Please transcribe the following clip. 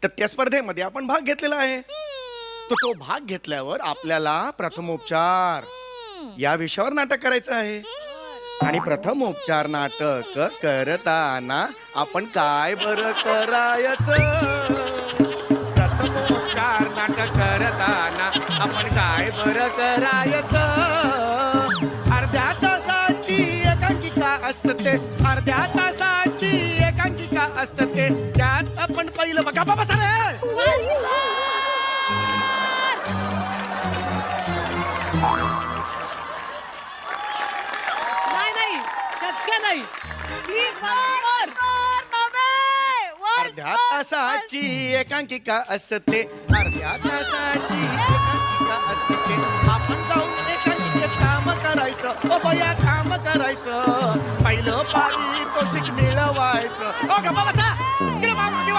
तर त्या स्पर्धेमध्ये आपण भाग घेतलेला आहे. तर तो भाग घेतल्यावर आपल्याला प्रथमोपचार या विषयावर नाटक करायचं आहे. आणि प्रथमोपचार नाटक करताना आपण काय बरं करायचं? प्रथमोपचार नाटक करताना आपण काय बरं करायचं? अर्ध्या तासाची एकांकिका असते, अर्ध्या तासाची एकांकिका असते. त्यात आपण पहिलं बघा बाबा सर नाही शक्य नाही. प्लीज अर्ध्या तासाची एकांकिका असते, अर्ध्या तासाची एकांकिका असते. आपण जाऊन एकांकिकेत काम करायचं, ओ बया काम करायचं. पहिलं पारितोषिक मिळवायचं. ओ गप्पा बसा, इकडे मामा किंवा